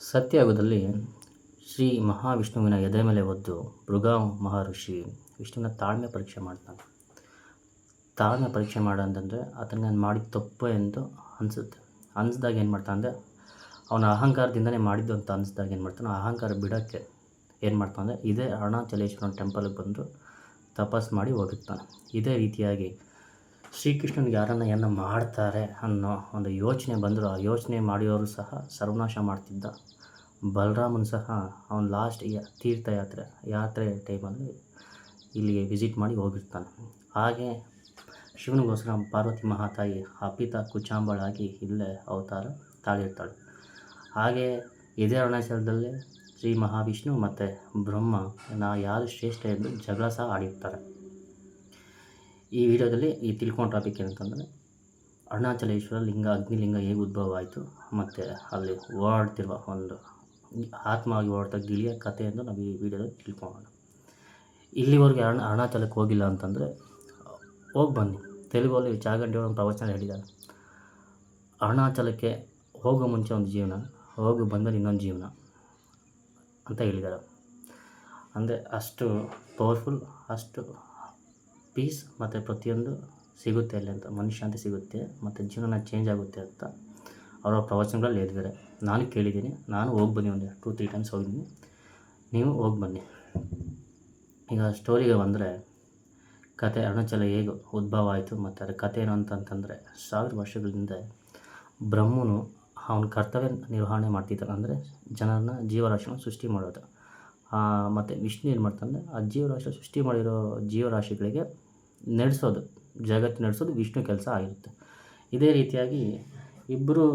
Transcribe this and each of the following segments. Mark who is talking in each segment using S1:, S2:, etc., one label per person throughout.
S1: ಸತ್ಯಯುಗದಲ್ಲಿ ಶ್ರೀ ಮಹಾವಿಷ್ಣುವಿನ ಎದೆ ಮೇಲೆ ಒದ್ದು ಭೃಗ ಮಹರ್ಷಿ ವಿಷ್ಣುವಿನ ತಾಳ್ಮೆ ಪರೀಕ್ಷೆ ಮಾಡ್ತಾನೆ. ತಾಳ್ಮೆ ಪರೀಕ್ಷೆ ಅಂತಂದರೆ ಆತನಿಗೆ ನಾನು ಮಾಡಿದ ತಪ್ಪು ಎಂದು ಅನಿಸುತ್ತೆ. ಅನಿಸ್ದಾಗ ಏನು ಮಾಡ್ತಾನೆ ಅಂದರೆ ಅವನ ಅಹಂಕಾರದಿಂದನೇ ಮಾಡಿದ್ದು ಅಂತ ಅನಿಸ್ದಾಗ ಏನು ಮಾಡ್ತಾನೆ, ಅಹಂಕಾರ ಬಿಡೋಕ್ಕೆ ಏನು ಮಾಡ್ತಾನೆ ಅಂದರೆ ಇದೇ ಅರುಣಾಚಲೇಶ್ವರನ ಟೆಂಪಲ್ಗೆ ಬಂದು ತಪಸ್ಸು ಮಾಡಿ ಹೋಗಿರ್ತಾನೆ. ಇದೇ ರೀತಿಯಾಗಿ ಶ್ರೀಕೃಷ್ಣನಿಗೆ ಯಾರನ್ನು ಏನೋ ಮಾಡ್ತಾರೆ ಅನ್ನೋ ಒಂದು ಯೋಚನೆ ಬಂದರೂ ಆ ಯೋಚನೆ ಮಾಡಿರೋರು ಸಹ ಸರ್ವನಾಶ ಮಾಡ್ತಿದ್ದ ಬಲರಾಮನು ಸಹ ಅವನ ಲಾಸ್ಟ್ ಯಾತ್ರೆ ಟೈಮಲ್ಲಿ ಇಲ್ಲಿಗೆ ವಿಸಿಟ್ ಮಾಡಿ ಹೋಗಿರ್ತಾನೆ. ಹಾಗೆ ಶಿವನಿಗೋಸ್ಕರ ಪಾರ್ವತಿ ಮಹಾತಾಯಿ ಅಪಿತ ಕುಚಾಂಬಳಾಗಿ ಇಲ್ಲೇ ಅವತಾರ ತಾಳಿರ್ತಾಳೆ. ಹಾಗೆ ಇದೇ ಅರುಣಾಚಲದಲ್ಲೇ ಶ್ರೀ ಮಹಾವಿಷ್ಣು ಮತ್ತು ಬ್ರಹ್ಮ ಯಾರು ಶ್ರೇಷ್ಠ ಎಂದು ಜಗಳ ಸಹ ಆಡಿರ್ತಾರೆ. ಈ ವಿಡಿಯೋದಲ್ಲಿ ಈ ತಿಳ್ಕೊಂಡ ಟಾಪಿಕ್ ಏನಂತಂದರೆ ಅರುಣಾಚಲೇಶ್ವರ ಲಿಂಗ ಅಗ್ನಿಲಿಂಗ ಹೇಗೆ ಉದ್ಭವ ಆಯಿತು ಮತ್ತು ಅಲ್ಲಿ ಓಡಾಡ್ತಿರುವ ಒಂದು ಆತ್ಮವಾಗಿ ಓಡ್ತಾ ಗಿಳಿಯ ಕಥೆಯನ್ನು ನಾವು ಈ ವಿಡಿಯೋದಲ್ಲಿ ತಿಳ್ಕೊಳ್ಳೋಣ. ಇಲ್ಲಿವರೆಗೆ ಅರುಣಾಚಲಕ್ಕೆ ಹೋಗಿಲ್ಲ ಅಂತಂದರೆ ಹೋಗಿ ಬನ್ನಿ. ತೆಲುಗಲ್ಲಿ ಚಾಗಂಟಿ ಒಂದು ಪ್ರವಚನ ಹೇಳಿದ್ದಾರೆ. ಅರುಣಾಚಲಕ್ಕೆ ಹೋಗೋ ಮುಂಚೆ ಒಂದು ಜೀವನ, ಹೋಗಿ ಬಂದಮೇಲೆ ಇನ್ನೊಂದು ಜೀವನ ಅಂತ ಹೇಳಿದ್ದಾರೆ. ಅಂದರೆ ಅಷ್ಟು ಪವರ್ಫುಲ್, ಅಷ್ಟು ಪೀಸ್ ಮತ್ತು ಪ್ರತಿಯೊಂದು ಸಿಗುತ್ತೆ ಅಲ್ಲಿ ಅಂತ, ಮನುಷ್ಯಾಂತಿ ಸಿಗುತ್ತೆ ಮತ್ತು ಜೀವನ ಚೇಂಜ್ ಆಗುತ್ತೆ ಅಂತ ಅವರ ಪ್ರವಚನಗಳಲ್ಲಿ ಹೇಳಿದ್ದಾರೆ. ನಾನು ಕೇಳಿದ್ದೀನಿ, ನಾನು ಹೋಗಿ ಬನ್ನಿ, ಒಂದು 2-3 ಟೈಮ್ಸ್ ಹೋಗಿದ್ದೀನಿ. ನೀವು ಹೋಗಿ ಬನ್ನಿ. ಈಗ ಸ್ಟೋರಿಗೆ ಬಂದರೆ ಕತೆ ಅರುಣಾಚಲ ಹೇಗೆ ಉದ್ಭವ ಆಯಿತು ಮತ್ತು ಅದರ ಕತೆ ಏನು ಅಂತಂತಂದರೆ 1000 ವರ್ಷಗಳಿಂದ ಬ್ರಹ್ಮನು ಅವನ ಕರ್ತವ್ಯ ನಿರ್ವಹಣೆ ಮಾಡ್ತಿದ್ದಾನೆ. ಅಂದರೆ ಜನರನ್ನ ಜೀವರಾಶಿಯನ್ನು ಸೃಷ್ಟಿ ಮಾಡೋದು. ಮತ್ತು ವಿಷ್ಣು ಏನು ಮಾಡ್ತಾನೆ, ಆ ಜೀವರಾಶಿ ಸೃಷ್ಟಿ ಮಾಡಿರೋ ಜೀವರಾಶಿಗಳಿಗೆ ನಡೆಸೋದು, ಜಗತ್ತು ನಡೆಸೋದು ವಿಷ್ಣು ಕೆಲಸ ಆಗಿರುತ್ತೆ. ಇದೇ ರೀತಿಯಾಗಿ ಇಬ್ಬರು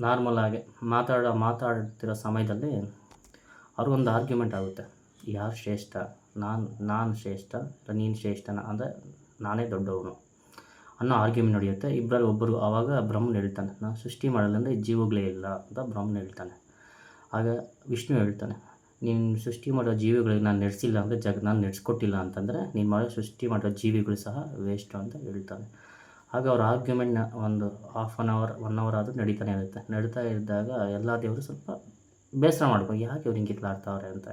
S1: ನಾರ್ಮಲಾಗಿ ಮಾತಾಡ್ತಿರೋ ಸಮಯದಲ್ಲಿ ಅವ್ರಿಗೊಂದು ಆರ್ಗ್ಯುಮೆಂಟ್ ಆಗುತ್ತೆ. ಯಾರು ಶ್ರೇಷ್ಠ, ನಾನು ಶ್ರೇಷ್ಠ ನೀನು ಶ್ರೇಷ್ಠನ, ಅಂದರೆ ನಾನೇ ದೊಡ್ಡವನು ಅನ್ನೋ ಆರ್ಗ್ಯುಮೆಂಟ್ ನಡೆಯುತ್ತೆ ಇಬ್ಬರಲ್ಲಿ ಒಬ್ಬರು. ಆವಾಗ ಬ್ರಹ್ಮನ್ ಹೇಳ್ತಾನೆ, ನಾನು ಸೃಷ್ಟಿ ಮಾಡಲ್ಲ ಅಂದರೆ ಜೀವಗಳೇ ಇಲ್ಲ ಅಂತ ಬ್ರಹ್ಮನ್ ಹೇಳ್ತಾನೆ. ಆಗ ವಿಷ್ಣು ಹೇಳ್ತಾನೆ, ನೀನು ಸೃಷ್ಟಿ ಮಾಡೋ ಜೀವಿಗಳಿಗೆ ನಾನು ನಡೆಸಿಲ್ಲ ಅಂದರೆ ನಾನು ನಡೆಸ್ಕೊಟ್ಟಿಲ್ಲ ಅಂತಂದರೆ ನೀನು ಮಾಡೋ ಸೃಷ್ಟಿ ಮಾಡೋ ಜೀವಿಗಳು ಸಹ ವೇಸ್ಟು ಅಂತ ಹೇಳ್ತಾನೆ. ಆಗ ಅವ್ರ ಆರ್ಗ್ಯುಮೆಂಟ್ನ ಒಂದು 1 hour ಆದರೂ ನಡೀತಾನೆ ಇರುತ್ತೆ. ನಡೀತಾ ಇದ್ದಾಗ ಎಲ್ಲ ದೇವರು ಸ್ವಲ್ಪ ಬೇಸರ ಮಾಡ್ಕೊಂಡು ಯಾಕೆ ಇವ್ರು ಹಿಂಗೆ ಕಿತ್ಲಾಡ್ತಾವ್ರೆ ಅಂತ,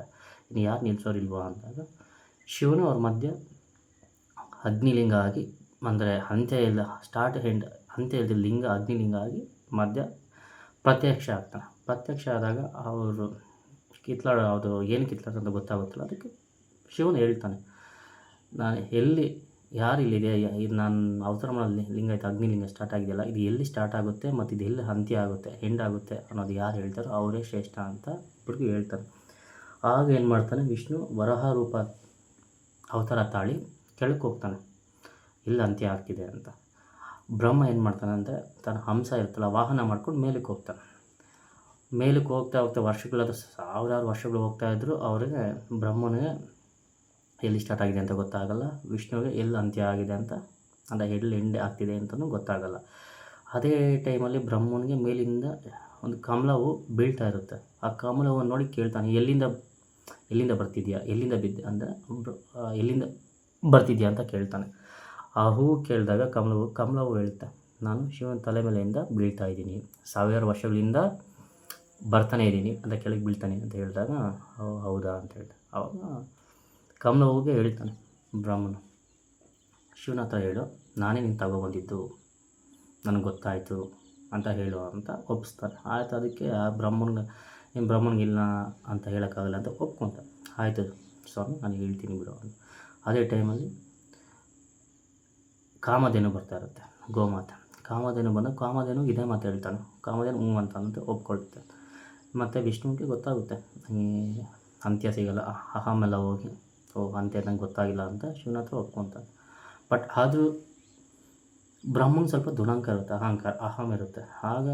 S1: ಇನ್ನು ಯಾರು ನಿಲ್ಸೋರಿಲ್ವಾ ಅಂದಾಗ ಶಿವನು ಅವ್ರ ಮಧ್ಯೆ ಅಗ್ನಿಲಿಂಗ ಆಗಿ, ಅಂದರೆ ಅಂತ್ಯ ಇಲ್ಲದ ಲಿಂಗ ಅಗ್ನಿಲಿಂಗ ಆಗಿ ಮಧ್ಯ ಪ್ರತ್ಯಕ್ಷ ಆಗ್ತಾನೆ. ಪ್ರತ್ಯಕ್ಷ ಆದಾಗ ಅವರು ಅದು ಏನು ಕಿತ್ಲಾಡ ಅಂತ ಗೊತ್ತಾಗುತ್ತಿಲ್ಲ. ಅದಕ್ಕೆ ಶಿವನು ಹೇಳ್ತಾನೆ, ನಾನು ಯಾರು ಇಲ್ಲಿದೆ, ಇದು ನಾನು ಅವತಾರ ಮಾಡೋ ಲಿಂಗ ಆಯಿತು, ಅಗ್ನಿಲಿಂಗ ಸ್ಟಾರ್ಟ್ ಆಗಿದೆಯಲ್ಲ, ಇದು ಎಲ್ಲಿ ಸ್ಟಾರ್ಟ್ ಆಗುತ್ತೆ ಮತ್ತು ಇದು ಎಲ್ಲಿ ಅಂತ್ಯ ಆಗುತ್ತೆ, ಎಂಡ್ ಆಗುತ್ತೆ ಅನ್ನೋದು ಯಾರು ಹೇಳ್ತಾರೋ ಅವರೇ ಶ್ರೇಷ್ಠ ಅಂತ ಇಬ್ಬರಿಗೂ ಹೇಳ್ತಾನೆ. ಆಗ ಏನು ಮಾಡ್ತಾನೆ, ವಿಷ್ಣು ವರಹ ರೂಪ ಅವತಾರ ತಾಳಿ ಕೆಳಕ್ಕೆ ಹೋಗ್ತಾನೆ, ಇಲ್ಲಿ ಅಂತ್ಯ ಆಗ್ತಿದೆ ಅಂತ. ಬ್ರಹ್ಮ ಏನು ಮಾಡ್ತಾನೆ ಅಂದರೆ ತನ್ನ ಹಂಸ ಇರ್ತಲ್ಲ, ವಾಹನ ಮಾಡ್ಕೊಂಡು ಮೇಲಕ್ಕೆ ಹೋಗ್ತಾನೆ. ಮೇಲಕ್ಕೆ ಹೋಗ್ತಾ ವರ್ಷಗಳಾದ 1000 ವರ್ಷಗಳು ಹೋಗ್ತಾಯಿದ್ರು ಅವರಿಗೆ ಬ್ರಹ್ಮನಿಗೆ ಎಲ್ಲಿ ಸ್ಟಾರ್ಟ್ ಆಗಿದೆ ಅಂತ ಗೊತ್ತಾಗಲ್ಲ, ವಿಷ್ಣುವಿಗೆ ಎಲ್ಲಿ ಅಂತ್ಯ ಆಗಿದೆ ಅಂತ, ಅಂದರೆ ಎಲ್ಲಿ ಎಂಡ್ ಆಗ್ತಿದೆ ಅಂತಲೂ ಗೊತ್ತಾಗಲ್ಲ. ಅದೇ ಟೈಮಲ್ಲಿ ಬ್ರಹ್ಮನಿಗೆ ಮೇಲಿಂದ ಒಂದು ಕಮಲವು ಬೀಳ್ತಾ ಇರುತ್ತೆ. ಆ ಕಮಲವನ್ನು ನೋಡಿ ಕೇಳ್ತಾನೆ, ಎಲ್ಲಿಂದ ಬರ್ತಿದ್ಯಾ, ಎಲ್ಲಿಂದ ಬಿದ್ದೆ ಅಂದರೆ ಎಲ್ಲಿಂದ ಬರ್ತಿದ್ಯಾ ಅಂತ ಕೇಳ್ತಾನೆ. ಆ ಹೂವು ಕೇಳಿದಾಗ ಕಮಲವು ಹೇಳುತ್ತೆ, ನಾನು ಶಿವನ ತಲೆ ಮೇಲೆಯಿಂದ ಬೀಳ್ತಾ ಇದ್ದೀನಿ, 1000 ವರ್ಷಗಳಿಂದ ಬರ್ತಾನೆ ಇದ್ದೀನಿ ಅಂತ ಕೆಳಗೆ ಬೀಳ್ತಾನೆ ಅಂತ ಹೇಳಿದಾಗ ಹೌದಾ ಅಂತ ಹೇಳ್ದೆ. ಆವಾಗ ಕಮಲವ್ಗೆ ಹೇಳ್ತಾನೆ ಬ್ರಹ್ಮನು, ಶಿವನ ಹತ್ರ ಹೇಳು, ನಾನೇ ನೀನು ತಗೊಬಂದಿದ್ದು, ನನಗೆ ಗೊತ್ತಾಯಿತು ಅಂತ ಹೇಳು ಅಂತ ಒಪ್ಪಿಸ್ತಾನೆ. ಆಯಿತು. ಅದಕ್ಕೆ ಆ ಬ್ರಹ್ಮನಿಗಿಲ್ಲ ಅಂತ ಹೇಳೋಕ್ಕಾಗಲ್ಲ ಅಂತ ಒಪ್ಕೊತಾನೆ. ಆಯಿತು ಸ್ವಾಮಿ, ನಾನು ಹೇಳ್ತೀನಿ ಬಿಡು ಅಂತ. ಅದೇ ಟೈಮಲ್ಲಿ ಕಾಮಧೇನು ಬರ್ತಾ ಇರುತ್ತೆ, ಗೋಮಾತೆ. ಕಾಮಧೇನು ಇದೇ ಮಾತು ಹೇಳ್ತಾನೆ. ಕಾಮಧೇನು ಅಂತ ಒಪ್ಕೊಳುತ್ತೆ. ಮತ್ತು ವಿಷ್ಣುವಿಗೆ ಗೊತ್ತಾಗುತ್ತೆ ಅಂತ್ಯ ಸಿಗಲ್ಲ, ಅಹಮೆಲ್ಲ ಹೋಗಿ ಅಂತ್ಯ ನಂಗೆ ಗೊತ್ತಾಗಿಲ್ಲ ಅಂತ ಶಿವನ ಹತ್ರ ಒಪ್ಕೊತಾನೆ. ಬಟ್ ಆದರೂ ಬ್ರಹ್ಮಂಗೆ ಸ್ವಲ್ಪ ದುರಂಕಾರ ಇರುತ್ತೆ, ಅಹಂ ಇರುತ್ತೆ. ಆಗ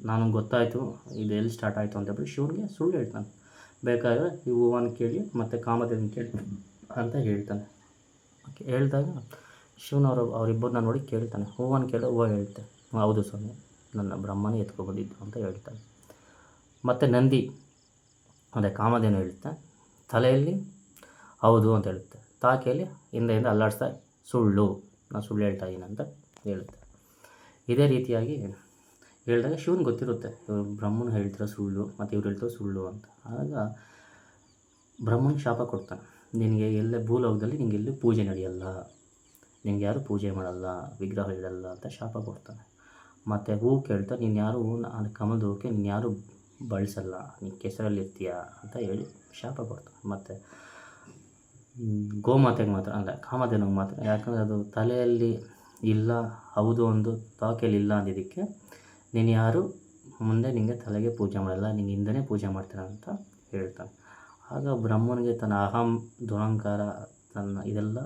S1: ನನಗೆ ಗೊತ್ತಾಯಿತು ಇದು ಎಲ್ಲಿ ಸ್ಟಾರ್ಟ್ ಆಯಿತು ಅಂತ ಹೇಳ್ಬಿಟ್ಟು ಶಿವನಿಗೆ ಸುಳ್ಳು ಹೇಳ್ತಾನೆ. ಬೇಕಾದರೆ ಈ ಹೂವನ್ನು ಕೇಳಿ ಮತ್ತು ಕಾಮಧೇನು ಕೇಳಿ ಅಂತ ಹೇಳ್ತಾನೆ. ಹೇಳಿದಾಗ ಶಿವನವರು ಅವರಿಬ್ಬರನ್ನ ನೋಡಿ ಕೇಳ್ತಾನೆ, ಹೂವನ್ನು ಕೇಳೋ ಹೂವು ಹೇಳುತ್ತೆ, ಹೌದು ಸ್ವಾಮಿ, ನನ್ನ ಬ್ರಹ್ಮನೇ ಎತ್ಕೊಬಂದಿದ್ದು ಅಂತ ಹೇಳ್ತಾನೆ. ಮತ್ತು ನಂದಿ ಅದೇ ಕಾಮಧೇನು ಹೇಳುತ್ತೆ, ತಲೆಯಲ್ಲಿ ಹೌದು ಅಂತ ಹೇಳುತ್ತೆ, ತಾಕೆಯಲ್ಲಿ ಹಿಂದೆಯಿಂದ ಅಲ್ಲಾಡಿಸ್ತಾ ನಾನು ಸುಳ್ಳು ಹೇಳ್ತಾ ಇದ್ದೀನಿ ಅಂತ ಹೇಳುತ್ತೆ. ಇದೇ ರೀತಿಯಾಗಿ ಹೇಳಿದಾಗ ಶಿವನಿಗೆ ಗೊತ್ತಿರುತ್ತೆ ಇವ್ರು ಬ್ರಹ್ಮನು ಹೇಳ್ತಿರೋ ಸುಳ್ಳು ಮತ್ತು ಇವ್ರು ಹೇಳ್ತಿರೋ ಸುಳ್ಳು ಅಂತ. ಆಗ ಬ್ರಹ್ಮನ್ ಶಾಪ ಕೊಡ್ತಾನೆ, ನಿನಗೆ ಎಲ್ಲೇ ಭೂಲೋಕದಲ್ಲಿ ನಿನಗೆ ಎಲ್ಲೂ ಪೂಜೆ ನಡೆಯಲ್ಲ, ನಿನಗೆ ಯಾರು ಪೂಜೆ ಮಾಡಲ್ಲ, ವಿಗ್ರಹ ಇಡಲ್ಲ ಅಂತ ಶಾಪ ಕೊಡ್ತಾನೆ. ಮತ್ತು ಹೂವು ಕೇಳ್ತಾ ನೀನು ಯಾರು ಕಮಲದ ಹೂಕ್ಕೆ ನೀನು ಯಾರು ಬಳಸಲ್ಲ, ನೀನು ಕೆಸರಲ್ಲಿರ್ತೀಯ ಅಂತ ಹೇಳಿ ಶಾಪ ಕೊಡ್ತಾನೆ. ಮತ್ತು ಗೋಮಾತೆಗೆ ಮಾತ್ರ ಅಲ್ಲ, ಕಾಮಧೇನುಗೆ ಮಾತ್ರ, ಯಾಕಂದರೆ ಅದು ತಲೆಯಲ್ಲಿ ಇಲ್ಲ, ಹೌದು ಒಂದು ತಾಕೆಯಲ್ಲಿ ಇಲ್ಲ ಅಂದಿದ್ದಕ್ಕೆ ನೀನು ಯಾರು ಮುಂದೆ ನಿನಗೆ ತಲೆಗೆ ಪೂಜೆ ಮಾಡಲ್ಲ, ನಿಂಗೆ ಹಿಂದೆನೇ ಪೂಜೆ ಮಾಡ್ತಾನೆ ಅಂತ ಹೇಳ್ತಾನೆ. ಆಗ ಬ್ರಹ್ಮನಿಗೆ ತನ್ನ ಅಹಂ ದುರಹಂಕಾರ ತನ್ನ ಇದೆಲ್ಲ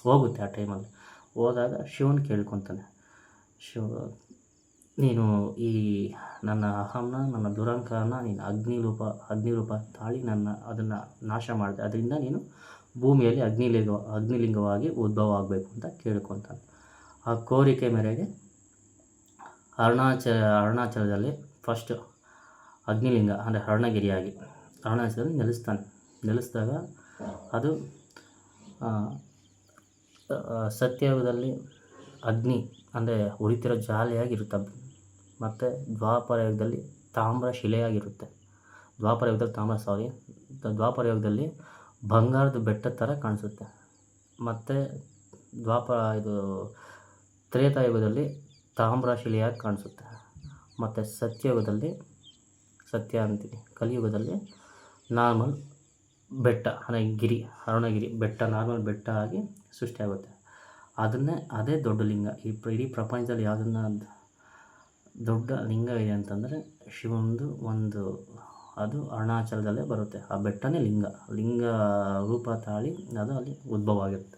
S1: ಹೋಗುತ್ತೆ. ಆ ಟೈಮಲ್ಲಿ ಹೋದಾಗ ಶಿವನ್ ಕೇಳ್ಕೊತಾನೆ, ನೀನು ಈ ನನ್ನ ಅಹಂನ ನನ್ನ ದುರಹಂಕಾರನ ನೀನು ಅಗ್ನಿರೂಪ ತಾಳಿ ಅದನ್ನು ನಾಶ ಮಾಡಿದೆ, ಅದರಿಂದ ನೀನು ಭೂಮಿಯಲ್ಲಿ ಅಗ್ನಿಲಿಂಗವಾಗಿ ಉದ್ಭವ ಆಗಬೇಕು ಅಂತ ಕೇಳ್ಕೊತಾನೆ. ಆ ಕೋರಿಕೆ ಮೇರೆಗೆ ಅರುಣಾಚಲದಲ್ಲಿ ಫಸ್ಟ್ ಅಗ್ನಿಲಿಂಗ ಅಂದರೆ ಅರುಣಗಿರಿಯಾಗಿ ಅರುಣಾಚಲದಲ್ಲಿ ನೆಲೆಸಿದಾಗ ಅದು ಸತ್ಯಯುಗದಲ್ಲಿ ಅಗ್ನಿ ಅಂದರೆ ಉರಿತಿರೋ ಜಾಲಿಯಾಗಿರುತ್ತೆ. ಮತ್ತು ದ್ವಾಪರ ಯುಗದಲ್ಲಿ ತಾಮ್ರ ಶಿಲೆಯಾಗಿರುತ್ತೆ. ದ್ವಾಪರ ಯುಗದಲ್ಲಿ ಬಂಗಾರದ ಬೆಟ್ಟದ ಥರ ಕಾಣಿಸುತ್ತೆ. ಮತ್ತು ತ್ರೇತಾಯುಗದಲ್ಲಿ ತಾಮ್ರ ಶಿಲೆಯಾಗಿ ಕಾಣಿಸುತ್ತೆ. ಮತ್ತು ಸತ್ಯ ಅಂತೀನಿ, ಕಲಿಯುಗದಲ್ಲಿ ನಾರ್ಮಲ್ ಬೆಟ್ಟ ಅಂದರೆ ಅರುಣಗಿರಿ ಬೆಟ್ಟ ನಾರ್ಮಲ್ ಬೆಟ್ಟ ಆಗಿ ಸೃಷ್ಟಿಯಾಗುತ್ತೆ. ಅದೇ ದೊಡ್ಡ ಲಿಂಗ. ಇಡೀ ಪ್ರಪಂಚದಲ್ಲಿ ಯಾವುದನ್ನ ದೊಡ್ಡ ಲಿಂಗ ಇದೆ ಅಂತಂದರೆ ಶಿವಂದು ಅದು ಅರುಣಾಚಲದಲ್ಲೇ ಬರುತ್ತೆ. ಆ ಬೆಟ್ಟನೇ ಲಿಂಗ ರೂಪ ತಾಳಿ ಅದು ಅಲ್ಲಿ ಉದ್ಭವ ಆಗಿರುತ್ತೆ.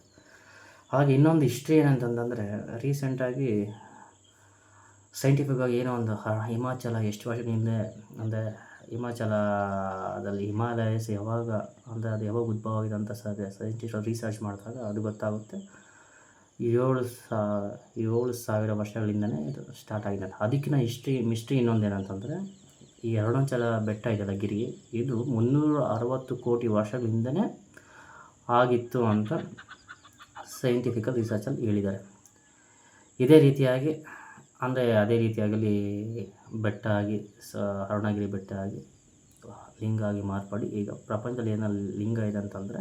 S1: ಹಾಗೆ ಇನ್ನೊಂದು ಹಿಸ್ಟ್ರಿ ಏನಂತಂದರೆ ರೀಸೆಂಟಾಗಿ ಸೈಂಟಿಫಿಕ್ಕಾಗಿ ಏನೋ ಒಂದು ಹಿಮಾಚಲ ಎಷ್ಟು ವರ್ಷದ ಹಿಂದೆ ಅಂದರೆ ಹಿಮಾಚಲದಲ್ಲಿ ಹಿಮಾಲಯಸ್ ಯಾವಾಗ ಅಂದರೆ ಅದು ಯಾವಾಗ ಉದ್ಭವ ಆಗಿದೆ ಅಂತ ಸೈಂಟಿಸ್ಟರು ರಿಸರ್ಚ್ ಮಾಡಿದಾಗ ಅದು ಗೊತ್ತಾಗುತ್ತೆ. 7,000 ವರ್ಷಗಳಿಂದನೇ ಇದು ಸ್ಟಾರ್ಟ್ ಆಗಿದೆ. ಅದಕ್ಕಿಂತ ಮಿಸ್ಟ್ರಿ ಇನ್ನೊಂದೇನಂತಂದರೆ ಈ ಅರುಣಾಚಲ ಬೆಟ್ಟ ಇದೆಯಲ್ಲ ಗಿರಿ, ಇದು 360 ಕೋಟಿ ವರ್ಷಗಳಿಂದನೇ ಆಗಿತ್ತು ಅಂತ ಸೈಂಟಿಫಿಕಲ್ ರಿಸರ್ಚಲ್ಲಿ ಹೇಳಿದ್ದಾರೆ. ಅದೇ ರೀತಿಯಾಗಿ ಬೆಟ್ಟ ಆಗಿ ಅರುಣಗಿರಿ ಬೆಟ್ಟ ಆಗಿ ಲಿಂಗ ಆಗಿ ಮಾರ್ಪಡಿ ಈಗ ಪ್ರಪಂಚದಲ್ಲಿ ಏನಲ್ಲಿ ಲಿಂಗ ಇದೆ ಅಂತಂದರೆ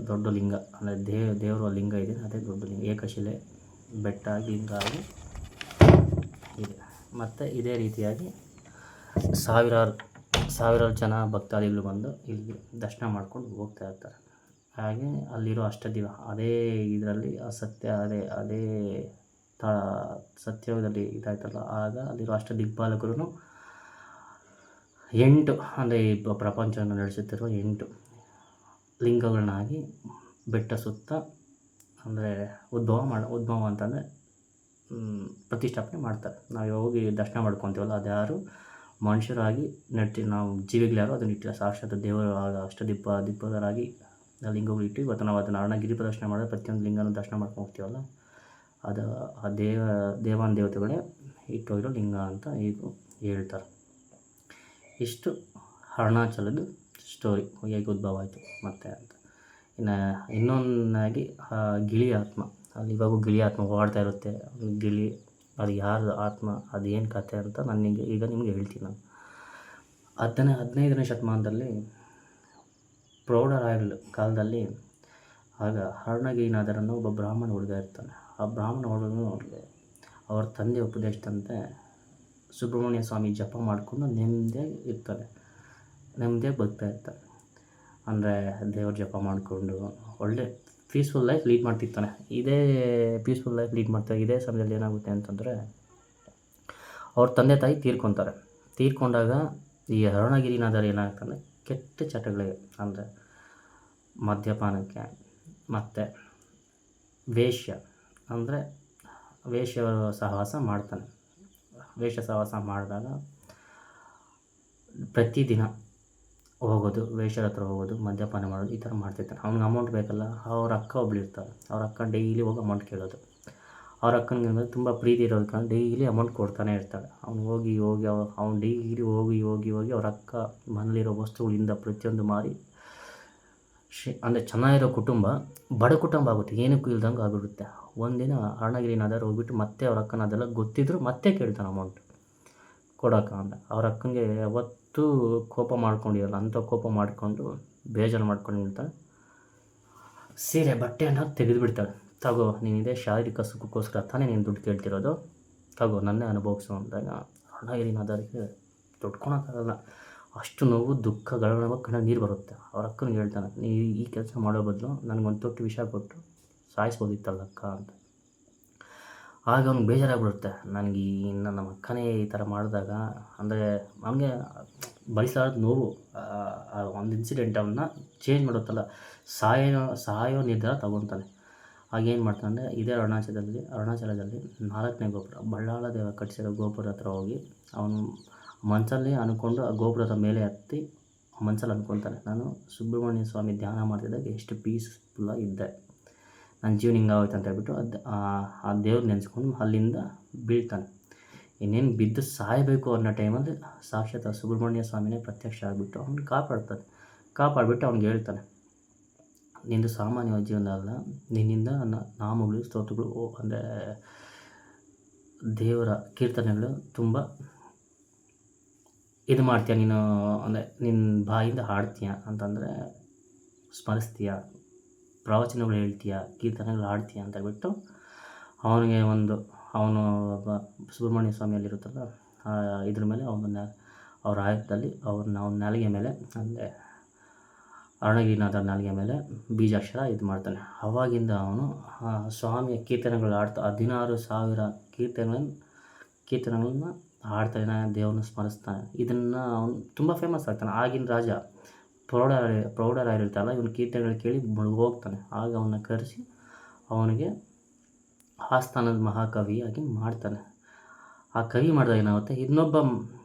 S1: ದೊಡ್ಡ ಲಿಂಗ ಅಂದರೆ ದೇವರ ಲಿಂಗ ಇದೆ, ಅದೇ ದೊಡ್ಡ ಲಿಂಗ. ಏಕಶಿಲೆ ಬೆಟ್ಟ ಆಗಿ ಲಿಂಗ ಆಗಿ ಇದೆ. ಮತ್ತು ಇದೇ ರೀತಿಯಾಗಿ ಸಾವಿರಾರು ಜನ ಭಕ್ತಾದಿಗಳು ಬಂದು ಇಲ್ಲಿ ದರ್ಶನ ಮಾಡ್ಕೊಂಡು ಹೋಗ್ತಾ ಇರ್ತಾರೆ. ಹಾಗೆ ಅಲ್ಲಿರೋ ಅಷ್ಟದಿವ ಅದೇ ಇದರಲ್ಲಿ ಅದೇ ಸತ್ಯದಲ್ಲಿ ಇದಾಯ್ತಲ್ಲ, ಆಗ ಅಲ್ಲಿರೋ ಅಷ್ಟದಿಗ್ಪಾಲಕರು 8 ಅಂದರೆ ಈ ಪ್ರಪಂಚವನ್ನು ನಡೆಸುತ್ತಿರುವ 8 ಲಿಂಗಗಳನ್ನಾಗಿ ಬೆಟ್ಟ ಸುತ್ತ ಅಂದರೆ ಉದ್ಭವ ಅಂತಂದರೆ ಪ್ರತಿಷ್ಠಾಪನೆ ಮಾಡ್ತಾರೆ. ನಾವು ಹೋಗಿ ದರ್ಶನ ಮಾಡ್ಕೊತೀವಲ್ಲ, ಅದ್ಯಾರು ಮನುಷ್ಯರಾಗಿ ನಾವು ಜೀವಿಗಳ್ಯಾರು ಅದನ್ನ ಇಟ್ಟಿಲ್ಲ, ಸಾಕ್ಷಾತ್ ದೇವರು ಅಷ್ಟದಿಬ್ಬರಾಗಿ ಲಿಂಗಗಳು ಇಟ್ಟು ಇವತ್ತು ನಾವು ಅದನ್ನು ಅರುಣಗಿರಿ ಪ್ರದರ್ಶನ ಮಾಡಿದ್ರೆ ಪ್ರತಿಯೊಂದು ಲಿಂಗನೂ ದರ್ಶನ ಮಾಡ್ಕೊಂಡು ಹೋಗ್ತೀವಲ್ಲ, ಅದು ಆ ದೇವತೆಗಳೇ ಇಟ್ಟೋಗಿರೋ ಲಿಂಗ ಅಂತ ಈಗ ಹೇಳ್ತಾರೆ. ಇಷ್ಟು ಅರುಣಾಚಲದ ಸ್ಟೋರಿ, ಹೇಗೆ ಉದ್ಭವ ಆಯಿತು ಮತ್ತೆ ಅಂತ. ಇನ್ನೊಂದಾಗಿ ಗಿಳಿ ಆತ್ಮ, ಅಲ್ಲಿ ಇವಾಗೂ ಗಿಳಿ ಆತ್ಮ ಓಡಾಡ್ತಾ ಇರುತ್ತೆ. ಗಿಳಿ ಅದು ಯಾರ್ದು ಆತ್ಮ, ಅದು ಏನು ಕಥೆ ಅಂತ ಈಗ ನಿಮಗೆ ಹೇಳ್ತೀನಿ. ನಾನು 15ನೇ ಶತಮಾನದಲ್ಲಿ ಪ್ರೌಢರಾಯರ ಕಾಲದಲ್ಲಿ ಆಗ ಅರುಣಗಿರಿನಾಥರನ್ನು ಒಬ್ಬ ಬ್ರಾಹ್ಮಣ ಹುಡುಗ ಇರ್ತಾನೆ. ಆ ಬ್ರಾಹ್ಮಣ ಹುಡುಗನು ಅವ್ರ ತಂದೆ ಉಪದೇಶದಂತೆ ಸುಬ್ರಹ್ಮಣ್ಯ ಸ್ವಾಮಿ ಜಪ ಮಾಡಿಕೊಂಡು ನೆಮ್ಮದಿಯಾಗಿ ಬದುಕ್ತಾ ಇರ್ತಾರೆ. ಅಂದರೆ ದೇವ್ರ ಜಪ ಮಾಡಿಕೊಂಡು ಒಳ್ಳೆ ಪೀಸ್ಫುಲ್ ಲೈಫ್ ಲೀಡ್ ಮಾಡ್ತಿರ್ತಾನೆ. ಇದೇ ಸಮಯದಲ್ಲಿ ಏನಾಗುತ್ತೆ ಅಂತಂದರೆ ಅವ್ರ ತಂದೆ ತಾಯಿ ತೀರ್ಕೊಂಡಾಗ ಈ ಅರುಣಗಿರಿನಾಥರು ಏನಾಗ್ತಾನೆ, ಕೆಟ್ಟ ಚಟಗಳಿಗೆ ಅಂದರೆ ಮದ್ಯಪಾನಕ್ಕೆ ಮತ್ತು ವೇಶ್ಯ ಸಹವಾಸ ಮಾಡ್ತಾನೆ. ವೇಶ್ಯ ಸಹವಾಸ ಮಾಡಿದಾಗ ಪ್ರತಿದಿನ ಹೋಗೋದು, ವೇಶ್ಯರ ಹತ್ರ ಹೋಗೋದು, ಮದ್ಯಪಾನ ಮಾಡೋದು, ಈ ಥರ ಮಾಡ್ತಿರ್ತಾನೆ. ಅವ್ನಿಗೆ ಅಮೌಂಟ್ ಬೇಕಲ್ಲ, ಅವ್ರ ಅಕ್ಕ ಒಬ್ಳು ಇರ್ತಾಳೆ. ಅವ್ರ ಅಕ್ಕ ಡೈಲಿ ಹೋಗಿ ಅಮೌಂಟ್ ಕೇಳೋದು. ಅವ್ರ ಅಕ್ಕನಿಗೆ ಅಂದರೆ ತುಂಬ ಪ್ರೀತಿ ಇರೋದಕ್ಕೆ ಡೈಲಿ ಅಮೌಂಟ್ ಕೊಡ್ತಾನೆ ಇರ್ತಾಳೆ. ಅವ್ನು ಡೈಲಿ ಹೋಗಿ ಅವ್ರ ಅಕ್ಕ ಮನೇಲಿರೋ ವಸ್ತುಗಳಿಂದ ಪ್ರತಿಯೊಂದು ಮಾರಿ ಅಂದರೆ ಚೆನ್ನಾಗಿರೋ ಕುಟುಂಬ ಬಡ ಕುಟುಂಬ ಆಗುತ್ತೆ, ಏನಕ್ಕೂ ಇಲ್ದಂಗೆ ಆಗಿಬಿಡುತ್ತೆ. ಒಂದಿನ ಅರುಣಗಿರಿನಾಥರು ಹೋಗ್ಬಿಟ್ಟು ಮತ್ತೆ ಅವ್ರ ಅಕ್ಕನ ಅದೆಲ್ಲ ಗೊತ್ತಿದ್ರು ಮತ್ತೆ ಕೇಳ್ತಾನೆ ಅಮೌಂಟ್ ಕೊಡೋಕ್ಕ ಅಂತ. ಅವ್ರ ಅಕ್ಕನಿಗೆ ಯಾವತ್ತೂ ಕೋಪ ಮಾಡ್ಕೊಂಡಿರಲ್ಲ, ಅಂಥ ಕೋಪ ಮಾಡಿಕೊಂಡು ಬೇಜಾರು ಮಾಡ್ಕೊಂಡು ನಿಲ್ತಾಳೆ. ಸೀರೆ ಬಟ್ಟೆಯನ್ನು ತೆಗೆದುಬಿಡ್ತಾಳೆ. ತಗೋ, ನೀನಿದೆ ಶಾರೀರಿಕ ಸುಖಕ್ಕೋಸ್ಕರ ತಾನೇ ನೀನು ದುಡ್ಡು ಕೇಳ್ತಿರೋದು, ತಗೋ ನನ್ನೇ ಅನುಭವಿಸು ಅಂದಾಗ ಅರುಣಗಿರಿನಾಥರಿಗೆ ತೊಡ್ಕೊಳಕ್ಕಾಗಲ್ಲ. ಅಷ್ಟು ನೋವು, ದುಃಖಗಳ ಕಣ್ಣ ನೀರು ಬರುತ್ತೆ. ಅವ್ರ ಅಕ್ಕನಿಗೆ ಹೇಳ್ತಾನೆ, ನೀವು ಈ ಕೆಲಸ ಮಾಡೋ ಬದಲು ನನಗೊಂದು ತೊಟ್ಟು ವಿಷ ಕೊಟ್ಟು ಸಾಯಿಸ್ಬೋದಿತ್ತಲ್ಲ ಅಕ್ಕ ಅಂತ. ಆಗ ಅವ್ನಿಗೆ ಬೇಜಾರಾಗ್ಬಿಡುತ್ತೆ. ನನಗೆ ಇನ್ನು ನಮ್ಮ ಅಕ್ಕನೇ ಈ ಥರ ಮಾಡಿದಾಗ, ಅಂದರೆ ಅವನಿಗೆ ಭರಿಸಲಾರದ ನೋವು, ಒಂದು ಇನ್ಸಿಡೆಂಟ್ ಅವನ್ನ ಚೇಂಜ್ ಮಾಡುತ್ತಲ್ಲ, ಸಾಯೋ ನಿರ್ಧಾರ ತಗೊತಾನೆ. ಆಗೇನು ಮಾಡ್ತಾನೆ ಅಂದರೆ, ಇದೇ ಅರುಣಾಚಲದಲ್ಲಿ 4ನೇ ಗೋಪುರ, ಬಳ್ಳಾಳ ದೇವ ಕಟ್ಟಿಸಿರೋ ಗೋಪುರ ಹತ್ರ ಹೋಗಿ ಅವನು ಮನಸ್ಸಲ್ಲಿ ಅಂದ್ಕೊಂಡು ಆ ಗೋಪುರದ ಮೇಲೆ ಹತ್ತಿ ಮನಸ್ಸಲ್ಲಿ ಅಂದ್ಕೊತಾನೆ, ನಾನು ಸುಬ್ರಹ್ಮಣ್ಯ ಸ್ವಾಮಿ ಧ್ಯಾನ ಮಾಡ್ತಿದ್ದಾಗ ಎಷ್ಟು ಪೀಸ್ಫುಲ್ಲಾಗಿ ಇದ್ದೆ, ನನ್ನ ಜೀವನ ಹಿಂಗಾಗೋಯ್ತು ಅಂತ ಹೇಳ್ಬಿಟ್ಟು ಆ ದೇವ್ರು ನೆನೆಸ್ಕೊಂಡು ಅಲ್ಲಿಂದ ಬೀಳ್ತಾನೆ. ಇನ್ನೇನು ಬಿದ್ದು ಸಾಯಬೇಕು ಅನ್ನೋ ಟೈಮಲ್ಲಿ ಸಾಕ್ಷಾತ್ ಸುಬ್ರಹ್ಮಣ್ಯ ಸ್ವಾಮಿನೇ ಪ್ರತ್ಯಕ್ಷ ಆಗಿಬಿಟ್ಟು ಅವ್ನು ಕಾಪಾಡಿಬಿಟ್ಟು ಅವ್ನಿಗೆ ಹೇಳ್ತಾನೆ, ನಿಂದು ಸಾಮಾನ್ಯವಾದ ಜೀವನ ಅಲ್ಲ, ನಿನ್ನಿಂದ ನಾಮಗಳು ಸ್ತೋತ್ರಗಳು ಅಂದರೆ ದೇವರ ಕೀರ್ತನೆಗಳು ತುಂಬ ಇದು ಮಾಡ್ತೀಯ ನೀನು, ಅಂದರೆ ನಿನ್ನ ಬಾಯಿಂದ ಹಾಡ್ತೀಯ ಅಂತಂದರೆ ಸ್ಮರಿಸ್ತೀಯ, ಪ್ರವಚನಗಳು ಹೇಳ್ತೀಯ, ಕೀರ್ತನೆಗಳು ಹಾಡ್ತೀಯ ಅಂತ ಹೇಳ್ಬಿಟ್ಟು ಅವನಿಗೆ ಅವನು ಸುಬ್ರಹ್ಮಣ್ಯ ಸ್ವಾಮಿಯಲ್ಲಿರುತ್ತಲ್ಲ ಇದ್ರ ಮೇಲೆ ಅವ್ರ ಆಯುಧದಲ್ಲಿ ಅವನ ನಾಲಿಗೆ ಮೇಲೆ, ಅಂದರೆ ಅರುಣಗಿರಿನಾಥರ ನಾಲಿಗೆ ಮೇಲೆ ಬೀಜಾಕ್ಷರ ಇದು ಮಾಡ್ತಾನೆ. ಅವಾಗಿಂದ ಅವನು ಸ್ವಾಮಿಯ ಕೀರ್ತನೆಗಳು 16,000 ಕೀರ್ತನೆಗಳನ್ನ ಹಾಡ್ತಾನೆ, ದೇವ್ರನ್ನ ಸ್ಮರಿಸ್ತಾನೆ. ಇದನ್ನು ಅವನು ತುಂಬ ಫೇಮಸ್ ಆಗ್ತಾನೆ. ಆಗಿನ ರಾಜ ಪ್ರೌಢರಾಗಿರ್ತಾರಲ್ಲ, ಇವನು ಕೀರ್ತನೆಗಳು ಕೇಳಿ ಹೋಗ್ತಾನೆ. ಆಗ ಅವನ್ನ ಕರೆಸಿ ಅವನಿಗೆ ಆಸ್ಥಾನದ ಮಹಾಕವಿಯಾಗಿ ಮಾಡ್ತಾನೆ. ಆ ಕವಿ ಮಾಡಿದಾಗ ಏನಾಗುತ್ತೆ, ಇನ್ನೊಬ್ಬ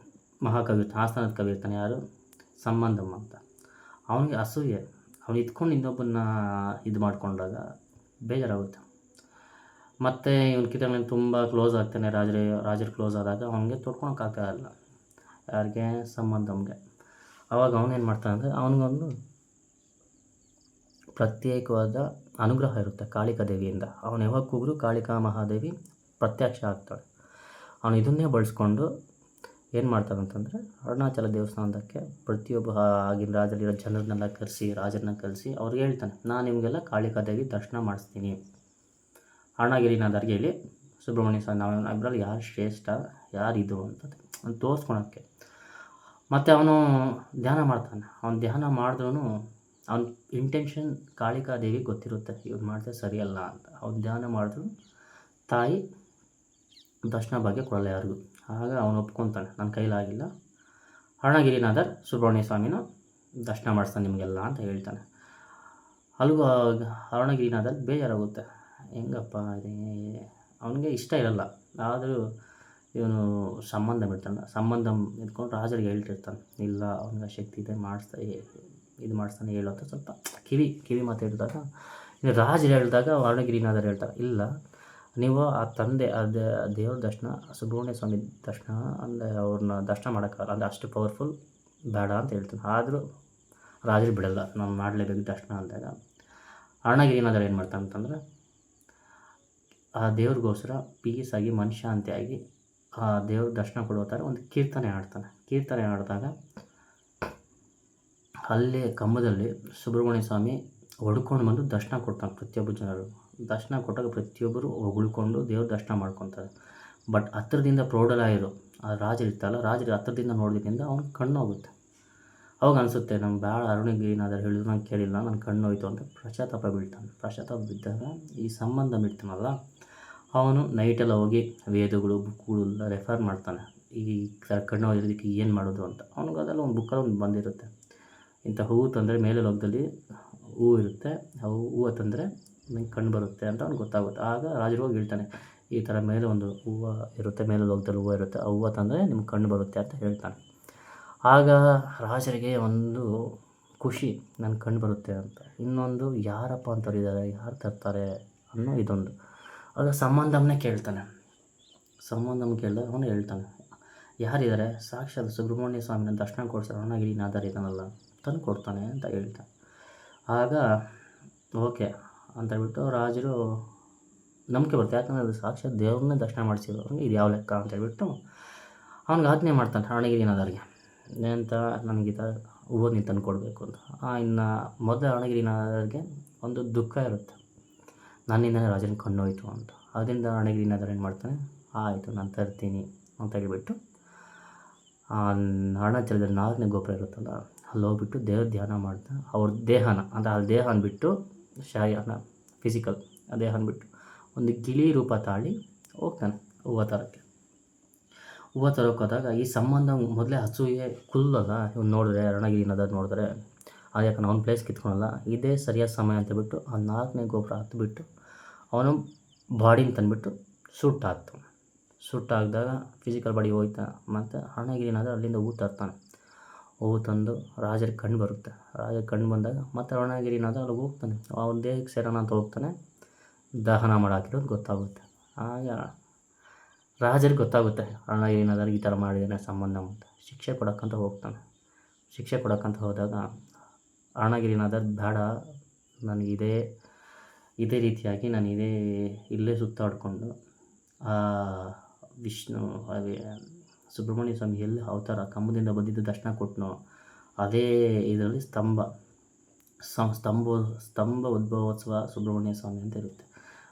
S1: ಮಹಾಕವಿ ಆಸ್ಥಾನದ ಕವಿ ಇರ್ತಾನೆ, ಯಾರು, ಸಂಬಂಧಮ್ ಅಂತ. ಅವನಿಗೆ ಅಸೂಯೆ, ಅವನು ಇದ್ಕೊಂಡು ಇನ್ನೊಬ್ಬನ್ನ ಇದು ಮಾಡಿಕೊಂಡಾಗ ಬೇಜಾರಾಗುತ್ತೆ. ಮತ್ತು ಇವನ ಕೀರ್ತನೆಗಳು ತುಂಬ ಕ್ಲೋಸ್ ಆಗ್ತಾನೆ, ರಾಜರು ಕ್ಲೋಸ್ ಆದಾಗ ಅವನಿಗೆ ತೊಡ್ಕೊಳಕ್ಕಾಗಲ್ಲ, ಯಾರಿಗೆ, ಸಂಬಂಧಮ್ಗೆ. ಆವಾಗ ಅವನೇನು ಮಾಡ್ತಾನೆ ಅಂದರೆ, ಅವನಿಗೊಂದು ಪ್ರತ್ಯೇಕವಾದ ಅನುಗ್ರಹ ಇರುತ್ತೆ ಕಾಳಿಕಾ ದೇವಿಯಿಂದ. ಅವನು ಯಾವಾಗ ಕೂಗರು ಕಾಳಿಕಾ ಮಹಾದೇವಿ ಪ್ರತ್ಯಕ್ಷ ಆಗ್ತಾಳೆ. ಅವನು ಇದನ್ನೇ ಬಳಸ್ಕೊಂಡು ಏನು ಮಾಡ್ತಾನಂತಂದರೆ, ಅರುಣಾಚಲ ದೇವಸ್ಥಾನಕ್ಕೆ ಪ್ರತಿಯೊಬ್ಬ ಆಗಿನ ರಾಜರಿರೋ ಜನರನ್ನೆಲ್ಲ ರಾಜರನ್ನ ಕರೆಸಿ ಅವ್ರಿಗೆ ಹೇಳ್ತಾನೆ, ನಾನು ನಿಮಗೆಲ್ಲ ಕಾಳಿಕಾದೇವಿ ದರ್ಶನ ಮಾಡಿಸ್ತೀನಿ. ಅರುಣಗಿರಿನಾಥರಿಗೆ ಹೇಳಿ, ಸುಬ್ರಹ್ಮಣ್ಯ ಸ್ವಾಮಿ ನಾವು ಇಬ್ಬರಲ್ಲಿ ಯಾರು ಶ್ರೇಷ್ಠ, ಯಾರಿದು ಅಂತ ತೋರಿಸ್ಕೊಳಕ್ಕೆ. ಮತ್ತು ಅವನು ಧ್ಯಾನ ಮಾಡ್ತಾನೆ. ಅವನು ಧ್ಯಾನ ಮಾಡಿದ್ರೂ ಅವನ ಇಂಟೆನ್ಷನ್ ಕಾಳಿಕಾದೇವಿ ಗೊತ್ತಿರುತ್ತೆ, ಇವ್ರು ಮಾಡಿದ್ರೆ ಸರಿಯಲ್ಲ ಅಂತ. ಅವ್ನು ಧ್ಯಾನ ಮಾಡಿದ್ರು ತಾಯಿ ದರ್ಶನ ಭಾಗ್ಯ ಕೊಡಲ್ಲ ಯಾರಿಗೂ. ಆಗ ಅವನು ಒಪ್ಕೊತಾನೆ, ನನ್ನ ಕೈಲಾಗಿಲ್ಲ, ಅರುಣಗಿರಿನಾಥರ್ ಸುಬ್ರಹ್ಮಣ್ಯ ಸ್ವಾಮಿನ ದರ್ಶನ ಮಾಡಿಸ್ತಾನೆ ನಿಮಗೆಲ್ಲ ಅಂತ ಹೇಳ್ತಾನೆ. ಅಲ್ಲಿಗೂ ಅರುಣಗಿರಿನಾಥರ್ ಬೇಜಾರಾಗುತ್ತೆ, ಹೆಂಗಪ್ಪ ಅವನಿಗೆ ಇಷ್ಟ ಇರಲ್ಲ. ಆದರೂ ಇವನು ಸಂಬಂಧ ಇಟ್ಕೊಂಡು ರಾಜರಿಗೆ ಹೇಳ್ತಿರ್ತಾನೆ, ಇಲ್ಲ ಅವನಿಗೆ ಶಕ್ತಿ ಇದೆ, ಇದು ಮಾಡಿಸ್ತಾನೆ ಹೇಳು ಅಂತ ಸ್ವಲ್ಪ ಕಿವಿ ಮಾತು ಹೇಳಿದಾಗ, ಇನ್ನು ರಾಜರು ಹೇಳಿದಾಗ ಅರುಣಗಿರಿನಾಥರು ಹೇಳ್ತಾರೆ, ಇಲ್ಲ ನೀವು ಆ ತಂದೆ ದೇವ್ರ ದರ್ಶನ, ಸುಬ್ರಹ್ಮಣ್ಯ ಸ್ವಾಮಿ ದರ್ಶನ ಅಂದರೆ ಅವ್ರನ್ನ ದರ್ಶನ ಮಾಡೋಕ್ಕಾಗಲ್ಲ, ಅಂದರೆ ಅಷ್ಟು ಪವರ್ಫುಲ್ ಬೇಡ ಅಂತ ಹೇಳ್ತಾನೆ. ಆದರೂ ರಾಜರು ಬಿಡಲ್ಲ, ನಾವು ಮಾಡಲೇಬೇಕು ದರ್ಶನ ಅಂದಾಗ ಅರುಣಗಿರಿನಾಥರು ಏನು ಮಾಡ್ತಾನೆ ಅಂತಂದರೆ, ಆ ದೇವ್ರಿಗೋಸ್ಕರ ಪೀಸಾಗಿ ಮನಃಶಾಂತಿಯಾಗಿ ಆ ದೇವ್ರ ದರ್ಶನ ಕೊಡೋ ಥರ ಒಂದು ಕೀರ್ತನೆ ಆಡಿದಾಗ ಅಲ್ಲೇ ಕಂಬದಲ್ಲಿ ಸುಬ್ರಹ್ಮಣ್ಯ ಸ್ವಾಮಿ ಹೊಡ್ಕೊಂಡು ಬಂದು ದರ್ಶನ ಕೊಡ್ತಾನೆ. ಪ್ರತಿಯೊಬ್ಬ ಜನರು ದರ್ಶನ ಕೊಟ್ಟಾಗ ಪ್ರತಿಯೊಬ್ಬರು ಹೊಗಳ್ಕೊಂಡು ದೇವ್ರ ದರ್ಶನ ಮಾಡ್ಕೊತಾರೆ. ಬಟ್ ಹತ್ತಿರದಿಂದ ಪ್ರೌಢರಾಯರು ಆ ರಾಜರು ಹತ್ತಿರದಿಂದ ನೋಡೋದ್ರಿಂದ ಅವ್ನ ಕಣ್ಣು ಹೋಗುತ್ತೆ. ಅವಾಗ ಅನಿಸುತ್ತೆ, ನಮ್ಮ ಭಾಳ ಅರುಣಗಿರಿನಾಥರು ಹೇಳಿದ್ರು ನಂಗೆ ಕೇಳಿಲ್ಲ, ನನ್ನ ಕಣ್ಣು ಹೋಯ್ತು ಅಂತ ಪಶ್ಚಾತ್ತಾಪ ಬಿದ್ದಾಗ ಈ ಸಂಬಂಧ ಬಿಡ್ತಾನಲ್ಲ, ಅವನು ನೈಟೆಲ್ಲ ಹೋಗಿ ವೇದಗಳು ಬುಕ್ಗಳೆಲ್ಲ ರೆಫರ್ ಮಾಡ್ತಾನೆ, ಈ ಕಣ್ಣು ಹೋಗಿರೋದಕ್ಕೆ ಏನು ಮಾಡೋದು ಅಂತ. ಅವ್ನಿಗೆ ಅದೆಲ್ಲ ಒಂದು ಬುಕ್ಕಲ್ಲಿ ಒಂದು ಬಂದಿರುತ್ತೆ, ಇಂಥ ಹೂವು ತಂದರೆ ಮೇಲೆ ಲೋಕದಲ್ಲಿ ಹೂವು ಇರುತ್ತೆ, ಹೂವು ತಂದರೆ ನಂಗೆ ಕಣ್ಣು ಬರುತ್ತೆ ಅಂತ ಅವ್ನಿಗೆ ಗೊತ್ತಾಗುತ್ತೆ. ಆಗ ರಾಜರು ಹೋಗಿ ಹೇಳ್ತಾನೆ, ಈ ಥರ ಮೇಲೆ ಒಂದು ಹೂವು ಇರುತ್ತೆ, ಮೇಲೆ ಲೋಕದಲ್ಲಿ ಹೂವು ಇರುತ್ತೆ, ಆ ಹೂವು ತಂದರೆ ನಿಮ್ಗೆ ಕಣ್ಣು ಬರುತ್ತೆ ಅಂತ ಹೇಳ್ತಾನೆ. ಆಗ ರಾಜರಿಗೆ ಒಂದು ಖುಷಿ, ನನ್ನ ಕಣ್ಣು ಬರುತ್ತೆ ಅಂತ. ಇನ್ನೊಂದು, ಯಾರಪ್ಪ ಅಂತವ್ರು ಇದ್ದಾರೆ, ಯಾರು ತರ್ತಾರೆ ಅನ್ನೋ ಇದೊಂದು. ಆಗ ಸಂಬಂಧಮ್ನೇ ಕೇಳ್ತಾನೆ. ಕೇಳಿದಾಗ ಅವನು ಹೇಳ್ತಾನೆ, ಯಾರಿದ್ದಾರೆ, ಸಾಕ್ಷಾತ್ ಸುಬ್ರಹ್ಮಣ್ಯ ಸ್ವಾಮಿನ ದರ್ಶನ ಕೊಡಿಸೋ ಅರುಣಗಿರಿನಾಥರು ಇದ್ದಾನಲ್ಲ, ತಂದು ಕೊಡ್ತಾನೆ ಅಂತ ಹೇಳ್ತಾನೆ. ಆಗ ಓಕೆ ಅಂತ ಹೇಳ್ಬಿಟ್ಟು ರಾಜರು ನಂಬಿಕೆ ಬರುತ್ತೆ. ಯಾಕಂದರೆ ಅದು ಸಾಕ್ಷಾತ್ ದೇವ್ರನ್ನೇ ದರ್ಶನ ಮಾಡಿಸಿರೋರಿಗೆ ಇದು ಯಾವ ಲೆಕ್ಕ ಅಂತ ಹೇಳ್ಬಿಟ್ಟು ಅವ್ನಿಗೆ ಆಜ್ಞೆ ಮಾಡ್ತಾನೆ ಅರುಣಗಿರಿನಾಥರಿಗೆ ಏನಂತ, ನನಗೆ ಈ ಥರ ಹೂವು ನೀನು ತಂದು ಕೊಡಬೇಕು ಅಂತ. ಇನ್ನು ಮೊದಲು ಅರುಣಗಿರಿನಾಥರಿಗೆ ಒಂದು ದುಃಖ ಇರುತ್ತೆ, ನನ್ನಿಂದನೇ ರಾಜನ ಕಣ್ಣೋಯ್ತು ಅಂತ. ಅದರಿಂದ ಅರುಣಗಿರಿನಾಥರು ಏನು ಮಾಡ್ತಾನೆ, ಆಯಿತು ನಾನು ತರ್ತೀನಿ ಅಂತ ಹೇಳ್ಬಿಟ್ಟು ಅರುಣಾಚಲದಲ್ಲಿ 4ನೇ ಗೋಪುರ ಇರುತ್ತಲ್ಲ, ಅಲ್ಲಿ ಹೋಗ್ಬಿಟ್ಟು ದೇವ್ರ ಧ್ಯಾನ ಮಾಡ್ತಾ ಅವ್ರ ದೇಹನ ಅಂದರೆ ಅಲ್ಲಿ ದೇಹನ ಬಿಟ್ಟು ಶಾರೀರನ ಫಿಸಿಕಲ್ ಆ ದೇಹನ ಬಿಟ್ಟು ಒಂದು ಗಿಳಿ ರೂಪ ತಾಳಿ ಹೋಗ್ತಾನೆ ಹೂವು ತರೋಕ್ಕೆ. ಹೂವು ತರೋಕೆ ಹೋದಾಗ ಈ ಸಂಬಂಧ ಮೊದಲೇ ಅಸೂಯೆ ಕುಲ್ಲಲ್ಲ, ಇವ್ನು ನೋಡಿದ್ರೆ ಅರುಣಗಿರಿನಾಥ ನೋಡಿದ್ರೆ ಅದು ಯಾಕಂದ್ರೆ ಅವ್ನ ಪ್ಲೇಸ್ ಕಿತ್ಕೊಳಲ್ಲ, ಇದೇ ಸರಿಯಾದ ಸಮಯ ಅಂತಬಿಟ್ಟು ಆ 4ನೇ ಗೋಪುರ ಹತ್ಬಿಟ್ಟು ಅವನು ಬಾಡಿನ ತಂದುಬಿಟ್ಟು ಸುಟ್ಟಾಕಿದಾಗ ಫಿಸಿಕಲ್ ಬಾಡಿ ಹೋಯ್ತಾ. ಮತ್ತು ಅರುಣಗಿರಿನಾಥ ಅಲ್ಲಿಂದ ಹೂ ತರ್ತಾನೆ. ಹೂವು ತಂದು ರಾಜರಿಗೆ ಕಣ್ಣು ಬರುತ್ತೆ. ರಾಜರಿಗೆ ಕಣ್ಣು ಬಂದಾಗ ಮತ್ತು ಅರುಣಗಿರಿನಾಥ ಅಲ್ಲಿಗೆ ಹೋಗ್ತಾನೆ, ಅವನ ದೇಹಕ್ಕೆ ಸೇರೋಣ ಅಂತ ಹೋಗ್ತಾನೆ. ದಹನ ಮಾಡಾಕಿರೋದು ಗೊತ್ತಾಗುತ್ತೆ. ಆಗ ರಾಜರಿಗೆ ಗೊತ್ತಾಗುತ್ತೆ ಅರುಣಗಿರಿನಾಥರಿಗೆ ಈ ಥರ ಮಾಡಿದ್ದಾನೆ ಸಂಬಂಧ ಅಂತ. ಶಿಕ್ಷೆ ಕೊಡೋಕ್ಕಂತ ಹೋಗ್ತಾನೆ. ಶಿಕ್ಷೆ ಕೊಡೋಕ್ಕಂತ ಹೋದಾಗ ಅರುಣಗಿರಿನಾಥರು ಬೇಡ, ನನಗೆ ಇದೇ ರೀತಿಯಾಗಿ ನಾನು ಇಲ್ಲೇ ಸುತ್ತಾಡಿಕೊಂಡು ವಿಷ್ಣು ಸುಬ್ರಹ್ಮಣ್ಯ ಸ್ವಾಮಿ ಎಲ್ಲಿ ಅವತಾರ ಕಂಬದಿಂದ ಬಂದಿದ್ದು ದರ್ಶನ ಕೊಟ್ಟನೋ ಅದೇ ಇದರಲ್ಲಿ ಸ್ತಂಭ ಉದ್ಭವೋತ್ಸವ ಸುಬ್ರಹ್ಮಣ್ಯ ಸ್ವಾಮಿ ಅಂತ ಇರುತ್ತೆ.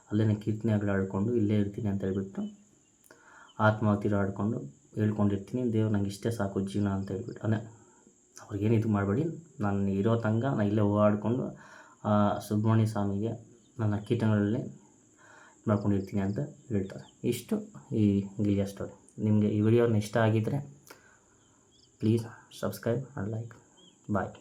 S1: ಅಲ್ಲೇ ಕೀರ್ತನೆಗಳು ಆಡ್ಕೊಂಡು ಇಲ್ಲೇ ಇರ್ತೀನಿ ಅಂತ ಹೇಳ್ಬಿಟ್ಟು ಆತ್ಮಾಹುತಿ ಆಡ್ಕೊಂಡು ಹೇಳ್ಕೊಂಡಿರ್ತೀನಿ. ದೇವ್ರು ನಂಗೆ ಇಷ್ಟೇ ಸಾಕು ಜೀವನ ಅಂತ ಹೇಳ್ಬಿಟ್ಟು ಅಂದರೆ ಅವ್ರಿಗೇನು ಇದು ಮಾಡಬೇಡಿ, ನಾನು ಇರೋ ತನಕ ನಾನು ಇಲ್ಲೇ ಓಡಾಡಿಕೊಂಡು ಸುಬ್ರಹ್ಮಣ್ಯ ಸ್ವಾಮಿಗೆ ನನ್ನ ಕೀರ್ತನೆಗಳಲ್ಲಿ ಮಾಡ್ಕೊಂಡಿರ್ತೀನಿ ಅಂತ ಹೇಳ್ತಾರೆ. ಇಷ್ಟು ಈ ಗಿಳಿಯ ಸ್ಟೋರಿ. ನಿಮಗೆ ಈ ವಿಡಿಯೋನ ಇಷ್ಟ ಆಗಿದ್ದರೆ please subscribe and like. Bye.